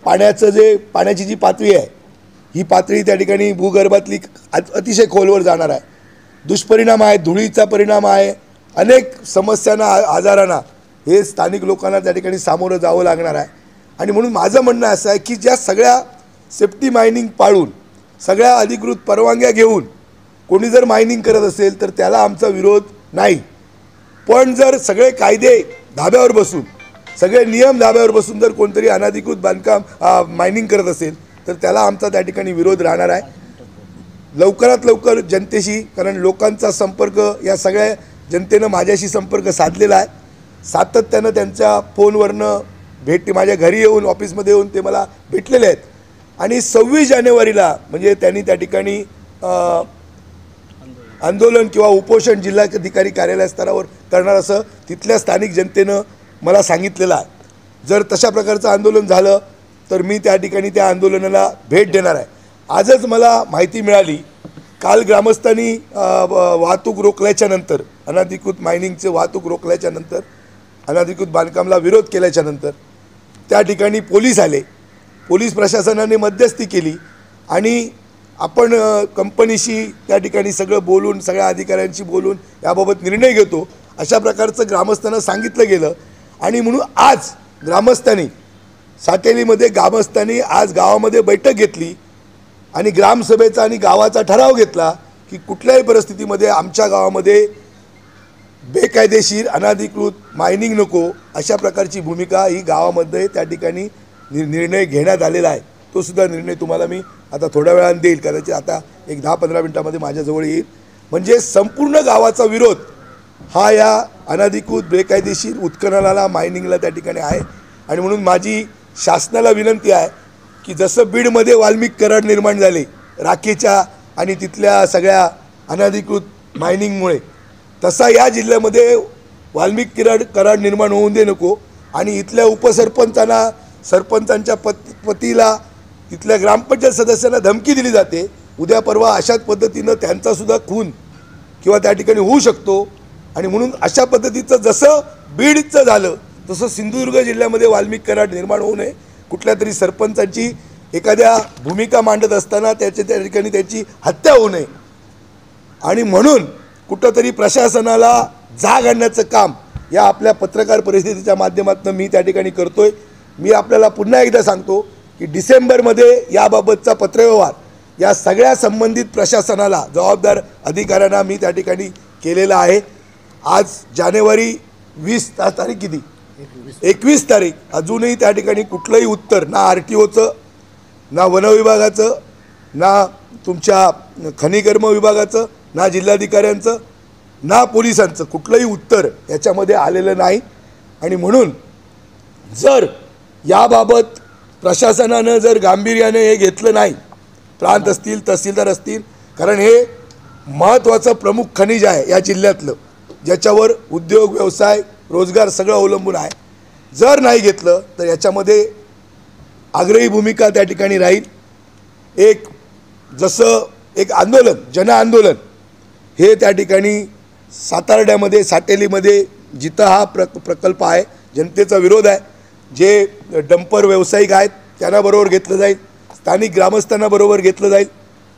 पाण्याची जी पातळी आहे ही पातळी त्या ठिकाणी भूगर्भातली अतिशय खोलवर जाणार आहे। दुष्परिणाम आहे, धुळीचा परिणाम आहे, अनेक समस्यांना आजारांना हे स्थानिक लोकांना त्या ठिकाणी सामोरं जावं लागणार आहे। आणि म्हणून माझं म्हणणं असं आहे की ज्या सगळ्या सेफ्टी मायनिंग पाळून सगळ्या अधिकृत परवानग्या घेऊन कोणी जर मायनिंग करत असेल तर त्याला आमचा विरोध नाही, पण जर सगळे कायदे धाब्यावर बसून सगळे नियम धाब्यावर बसून जर कोणतरी अनधिकृत बांधकाम मायनिंग करत असेल तर त्याला आमचा त्या ठिकाणी विरोध राहणार आहे। लवकरात लवकर जनतेशी, कारण लोकांचा संपर्क या सगळ्या जनतेनं माझ्याशी संपर्क साधलेला आहे, सातत्यानं त्यांच्या फोनवरनं माझ्या घरी येऊन ऑफिसमध्ये येऊन ते मला भेटलेले आहेत। आणि 26 जानेवारीला म्हणजे त्यांनी त्या ठिकाणी आंदोलन किंवा उपोषण जिल्हाधिकारी कार्यालय स्तरावर करणार असं तिथल्या स्थानिक जनतेनं मला सांगितलेलं आहे। जर तशा प्रकारचं आंदोलन झालं तर मी त्या ठिकाणी त्या आंदोलनाला भेट देणार आहे। आजच मला माहिती मिळाली, काल ग्रामस्थांनी वाहतूक रोखल्याच्या नंतर, अनधिकृत मायनिंगचे वाहतूक रोखल्याच्या नंतर, अनधिकृत बांधकामाला विरोध केल्याच्या नंतर त्या ठिकाणी पोलीस आले, पोलीस प्रशासनाने मध्यस्थी केली आणि आपण कंपनीशी त्या ठिकाणी सगळं बोलून, सगळ्या अधिकाऱ्यांशी बोलून याबाबत निर्णय घेतो अशा प्रकारचं ग्रामस्थांना सांगितलं गेलं। आणि म्हणून आज ग्रामस्थांनी साटेलीमध्ये ग्रामस्थांनी आज गावामध्ये बैठक घेतली आणि ग्रामसभेचा आणि गावाचा ठराव घेतला की कुठल्याही परिस्थितीमध्ये आमच्या गावामध्ये बेकायदेशीर अनधिकृत मायनिंग नको अशा प्रकारची भूमिका ही गावामध्ये त्या ठिकाणी निर्णय घेण्यात आलेला आहे। तो सुद्धा निर्णय तुम्हाला मी आता थोड्या वेळाने देईल, कदाचित आता एक 10-15 मिनिटांमध्ये माझ्याजवळ येईल। म्हणजे संपूर्ण गावाचा विरोध हा या अनधिकृत बेकायदेशीर उत्खननाला, मायनिंगला त्या ठिकाणी आहे। आणि म्हणून माझी शासनाला विनंती आहे की जसं बीडमध्ये वाल्मिक कराड निर्माण झाले राखेच्या आणि तिथल्या सगळ्या अनधिकृत मायनिंगमुळे, तसा या जिल्ह्यामध्ये वाल्मिक कराड निर्माण होऊन दे नको। आणि इथल्या उपसरपंचांना, सरपंचांच्या पतीला, तिथल्या ग्रामपंचायत सदस्यांना धमकी दिली जाते, उद्या परवा अशाच पद्धतीनं त्यांचासुद्धा खून किंवा त्या ठिकाणी होऊ शकतो। आणि म्हणून अशा पद्धतीचं जसं बीडचं झालं तसं सिंधुदुर्ग जिल्ह्यामध्ये वाल्मिक कराड निर्माण होऊ नये। कुठल्या तरी सरपंचाची एखाद्या भूमिका मांडत असताना त्या ठिकाणी त्याची हत्या होऊ नये। आणि म्हणून कुठंतरी प्रशासनाला जाग आणण्याचं काम या आपल्या पत्रकार परिषदेच्या माध्यमातून मी त्या ठिकाणी करतोय। मी आपल्याला पुन्हा एकदा सांगतो की डिसेंबरमध्ये याबाबतचा पत्रव्यवहार या सगळ्या संबंधित प्रशासनाला, जबाबदार अधिकाऱ्यांना मी त्या ठिकाणी केलेला आहे। आज जानेवारी 20 तारीख किती, 21 तारीख, अजूनही त्या ठिकाणी कुठलंही उत्तर ना RTOचं, ना वनविभागाचं, ना तुमच्या खनिकर्म विभागाचं, ना जिल्हाधिकाऱ्यांचं, ना पोलिसांचं कुठलंही उत्तर याच्यामध्ये आलेलं नाही। आणि म्हणून जर याबाबत प्रशासनानं जर गांभीर्याने हे घेतलं नाही, प्रांत असतील, तहसीलदार असतील, कारण हे महत्त्वाचं प्रमुख खनिज आहे या जिल्ह्यातलं, ज्याच्यावर उद्योग, व्यवसाय, रोजगार सगळं अवलंबून आहे, जर नाही घेतलं तर याच्यामध्ये आग्रही भूमिका त्या ठिकाणी राहील। जसं एक आंदोलन, जन आंदोलन हे त्या ठिकाणी सातार्ड्यामध्ये, साटेलीमध्ये जिथं हा प्रकल्प आहे, जनतेचा विरोध आहे, जे डंपर व्यावसायिक आहेत त्यांना बरोबर घेतलं जाईल, स्थानिक ग्रामस्थांना बरोबर घेतलं जाईल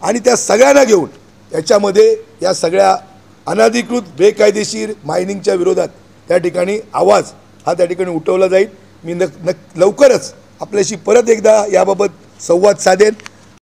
आणि त्या सगळ्यांना घेऊन याच्यामध्ये या सगळ्या अनधिकृत बेकायदेशीर मायनिंगच्या विरोधात त्या ठिकाणी आवाज हा त्या ठिकाणी उठवला जाईल। मी लवकरच आपल्याशी परत एकदा याबाबत संवाद साधेन।